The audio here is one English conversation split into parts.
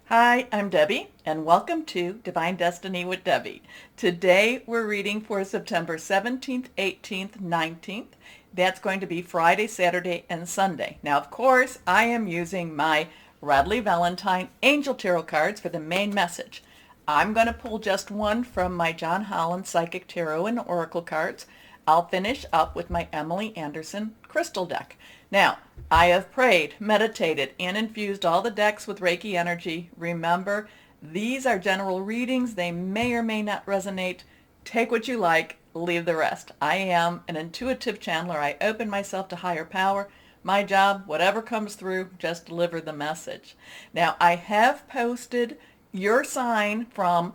Hi, I'm Debbie, and welcome to Divine Destiny with Debbie. Today we're reading for September 17th, 18th, 19th. That's going to be Friday, Saturday, and Sunday. Now, of course, I am using my Radley Valentine Angel Tarot cards for the main message. I'm going to pull just one from my John Holland Psychic Tarot and Oracle cards. I'll finish up with my Emily Anderson crystal deck. Now, I have prayed, meditated, and infused all the decks with Reiki energy. Remember, these are general readings. They may or may not resonate. Take what you like, leave the rest. I am an intuitive channeler. I open myself to higher power. My job, whatever comes through, just deliver the message. Now, I have posted your sign from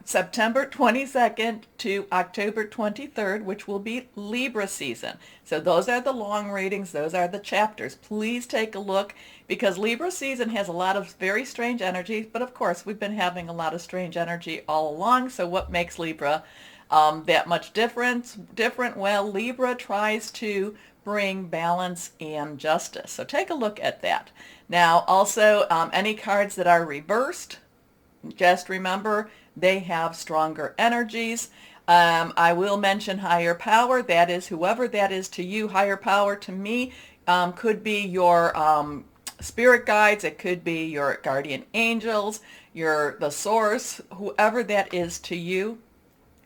September 22nd to October 23rd, which will be Libra season. So those are the long readings. Those are the chapters. Please take a look because Libra season has a lot of very strange energies. But of course, we've been having a lot of strange energy all along. So what makes Libra that much different? Well, Libra tries to bring balance and justice. So take a look at that. Now, also, any cards that are reversed, just remember they have stronger energies. I will mention higher power. That is whoever that is to you. Higher power to me could be your spirit guides. It could be your guardian angels, the source, whoever that is to you.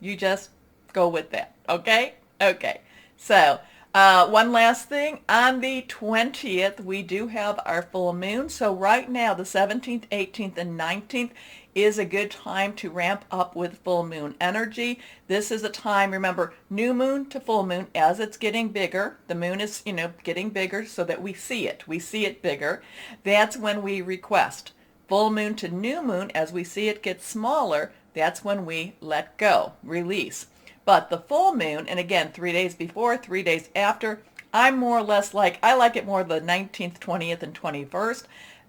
You just go with that. Okay? Okay. So one last thing. On the 20th, we do have our full moon. So right now, the 17th, 18th, and 19th is a good time to ramp up with full moon energy. This is a time, remember, new moon to full moon as it's getting bigger. The moon is, getting bigger so that we see it. We see it bigger. That's when we request. Full moon to new moon, as we see it get smaller, that's when we let go, release. But the full moon, and again, 3 days before, 3 days after, I'm more or less I like it more the 19th, 20th, and 21st.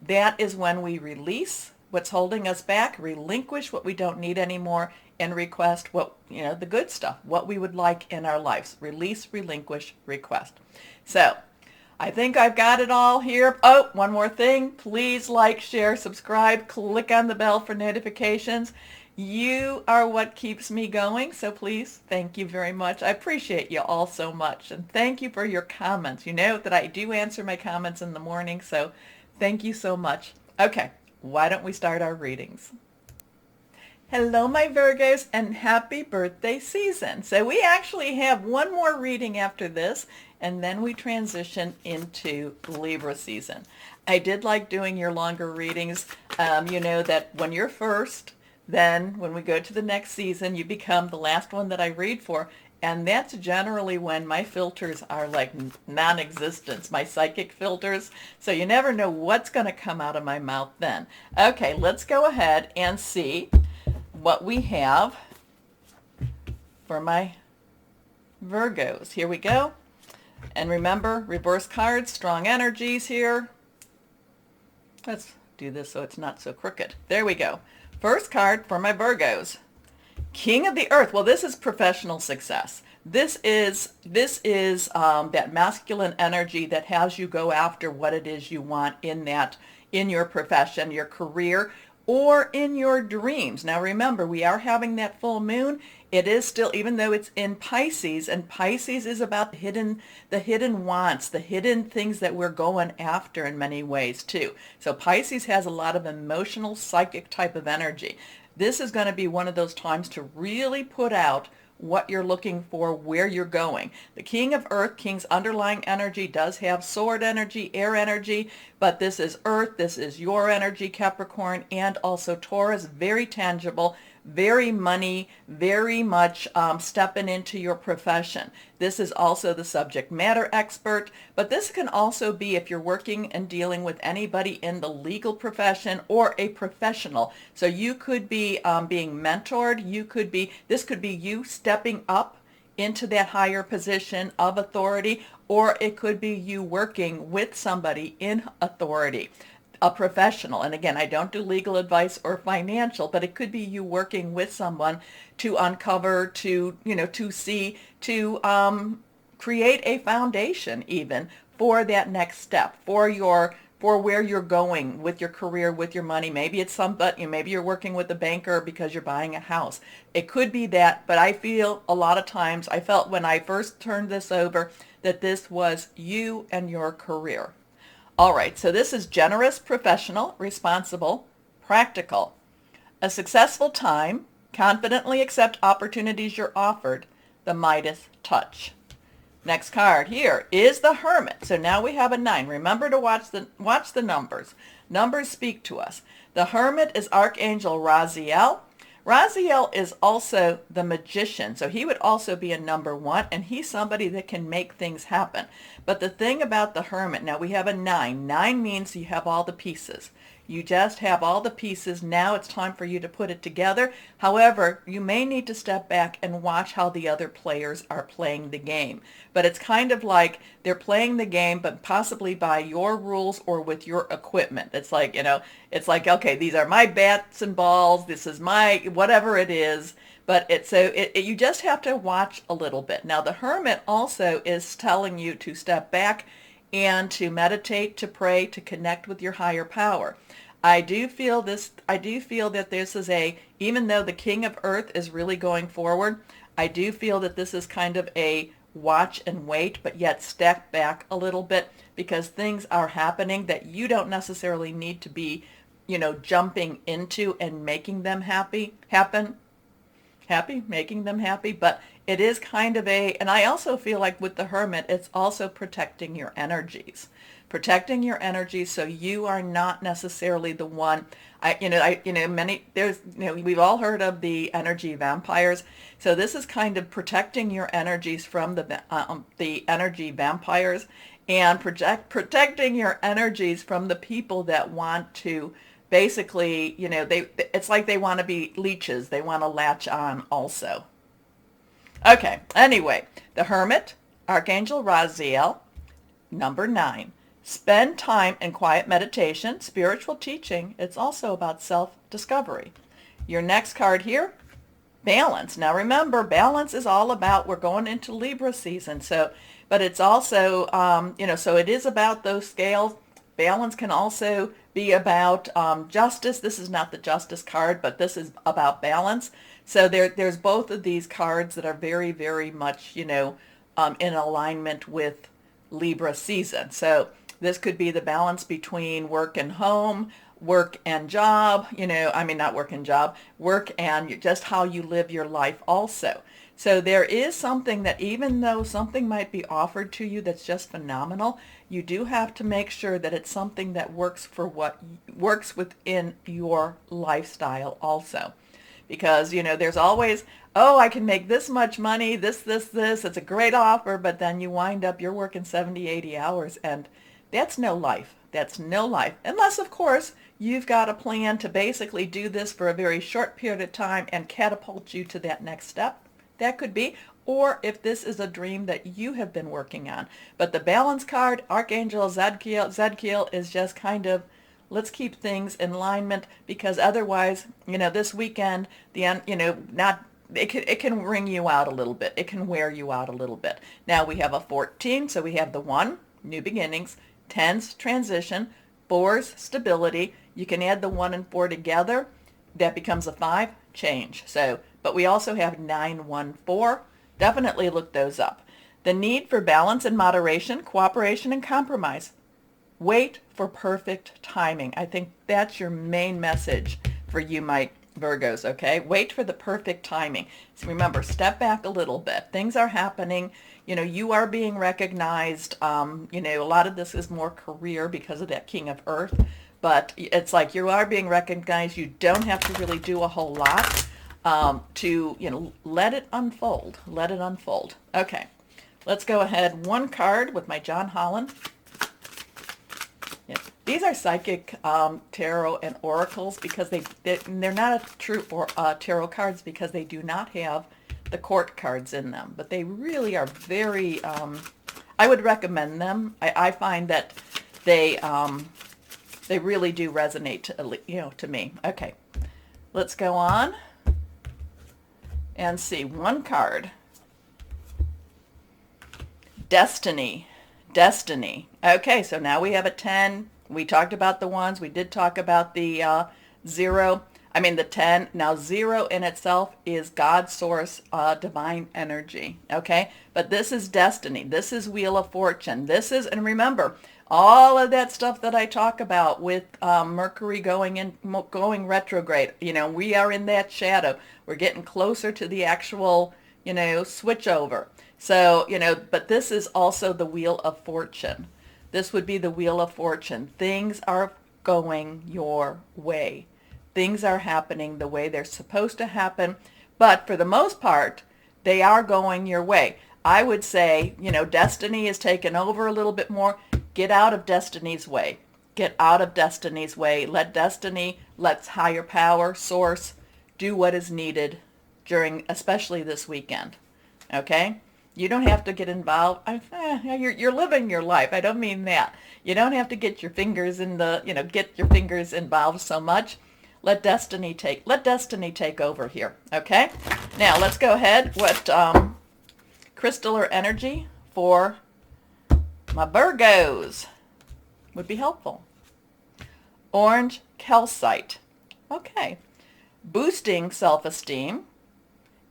That is when we release what's holding us back, relinquish what we don't need anymore, and request what, the good stuff, what we would like in our lives. Release, relinquish, request. So I think I've got it all here. Oh, one more thing. Please like, share, subscribe, click on the bell for notifications. You are what keeps me going, so please, thank you very much. I appreciate you all so much, and thank you for your comments. You know that I do answer my comments in the morning, so thank you so much. Okay, why don't we start our readings? Hello, my Virgos, and happy birthday season. So we actually have one more reading after this, and then we transition into Libra season. I did like doing your longer readings. You know that when you're first, then when we go to the next season, you become the last one that I read for. And that's generally when my filters are like non-existent, my psychic filters. So you never know what's going to come out of my mouth then. Okay, let's go ahead and see what we have for my Virgos. Here we go. And remember, reverse cards, strong energies here. Let's do this so it's not so crooked. There we go. First card for my Virgos. King of the Earth. Well, this is professional success. This is that masculine energy that has you go after what it is you want in your profession, your career, or in your dreams. Now remember, we are having that full moon. It is still, even though it's in Pisces, and Pisces is about the hidden wants, the hidden things that we're going after in many ways too. So Pisces has a lot of emotional, psychic type of energy. This is going to be one of those times to really put out what you're looking for, where you're going. The King of Earth, King's underlying energy, does have sword energy, air energy, but this is Earth, this is your energy, Capricorn, and also Taurus, very tangible, very money, very much stepping into your profession. This is also the subject matter expert, but this can also be if you're working and dealing with anybody in the legal profession or a professional. So you could be being mentored. This could be you stepping up into that higher position of authority, or it could be you working with somebody in authority, a professional. And again, I don't do legal advice or financial, but it could be you working with someone to uncover, to see, to create a foundation even for that next step, for your for where you're going with your career, with your money. Maybe it's somebody, maybe you're working with a banker because you're buying a house. It could be that, but I feel a lot of times, I felt when I first turned this over that this was you and your career. All right, so this is generous, professional, responsible, practical. A successful time, confidently accept opportunities you're offered, the Midas touch. Next card here is the Hermit. So now we have a 9. Remember to watch the numbers. Numbers speak to us. The Hermit is Archangel Raziel. Raziel is also the magician, so he would also be a number 1, and he's somebody that can make things happen. But the thing about the Hermit, now we have a 9. 9 means you have all the pieces. You just have all the pieces. Now it's time for you to put it together. However, you may need to step back and watch how the other players are playing the game. But it's kind of like they're playing the game, but possibly by your rules or with your equipment. It's like, it's like, okay, these are my bats and balls. This is my whatever it is. But you just have to watch a little bit. Now, the Hermit also is telling you to step back and to meditate, to pray, to connect with your higher power. I do feel that this is even though the King of Earth is really going forward, I do feel that this is kind of a watch and wait, but yet step back a little bit, because things are happening that you don't necessarily need to be, jumping into and making them making them happy, but it is kind of and I also feel like with the Hermit, it's also protecting your energies. Protecting your energies so you are not necessarily the one. We've all heard of the energy vampires. So this is kind of protecting your energies from the energy vampires, and protecting your energies from the people that want to basically, it's like they want to be leeches. They want to latch on also. Okay, anyway, the Hermit, Archangel Raziel, number 9. Spend time in quiet meditation, spiritual teaching. It's also about self-discovery. Your next card here, Balance. Now remember, balance is all about, we're going into Libra season, but it's also, so it is about those scales. Balance can also be about justice. This is not the justice card, but this is about balance. So there's both of these cards that are very, very much, in alignment with Libra season. So this could be the balance between work and home, work and job, not work and job, work and just how you live your life also. So there is something that, even though something might be offered to you that's just phenomenal, you do have to make sure that it's something that works for what works within your lifestyle also. Because, there's always, I can make this much money, this, it's a great offer, but then you wind up, you're working 70, 80 hours, and that's no life. That's no life. Unless, of course, you've got a plan to basically do this for a very short period of time and catapult you to that next step. That could be. Or if this is a dream that you have been working on. But the balance card, Archangel Zadkiel is just kind of, let's keep things in alignment, because otherwise, this weekend, it can wring you out a little bit. It can wear you out a little bit. Now we have a 14, so we have the 1, new beginnings, 10's transition, 4's stability. You can add the 1 and 4 together. That becomes a 5, change. So, but we also have 914. Definitely look those up. The need for balance and moderation, cooperation and compromise. Wait for perfect timing. I think that's your main message for you, my Virgos, okay? Wait for the perfect timing. So remember, step back a little bit. Things are happening. You are being recognized. A lot of this is more career because of that King of Earth. But it's like you are being recognized. You don't have to really do a whole lot to, let it unfold. Let it unfold. Okay, let's go ahead. One card with my John Holland. Yeah. These are psychic tarot and oracles because they're not a true tarot cards because they do not have the court cards in them. But they really are very, I would recommend them. I find that they really do resonate to me. Okay, let's go on and see one card. Destiny. Okay, so now we have a 10, We talked about the ones. We did talk about the the 10. Now, 0 in itself is God's source, divine energy, okay? But this is destiny. This is Wheel of Fortune. This is, and remember, all of that stuff that I talk about with Mercury going retrograde, we are in that shadow. We're getting closer to the actual, switch over. So, but this is also the Wheel of Fortune. This would be the Wheel of Fortune. Things are going your way. Things are happening the way they're supposed to happen. But for the most part, they are going your way. I would say, destiny is taken over a little bit more. Get out of destiny's way. Get out of destiny's way. Let higher power, source, do what is needed during, especially this weekend. Okay? You don't have to get involved. You're living your life. I don't mean that. You don't have to get your fingers involved so much. Let destiny take over here. Okay? Now let's go ahead. What crystal or energy for my Virgos would be helpful? Orange calcite. Okay. Boosting self-esteem,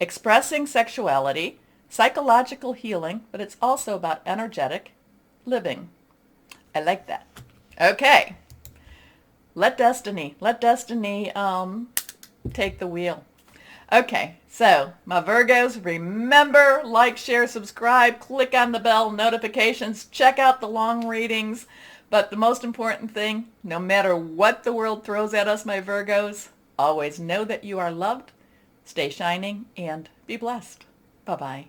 expressing sexuality, psychological healing, but it's also about energetic living. I like that. Okay. Let destiny take the wheel. Okay, so my Virgos, remember, like, share, subscribe, click on the bell, notifications, check out the long readings. But the most important thing, no matter what the world throws at us, my Virgos, always know that you are loved, stay shining, and be blessed. Bye-bye.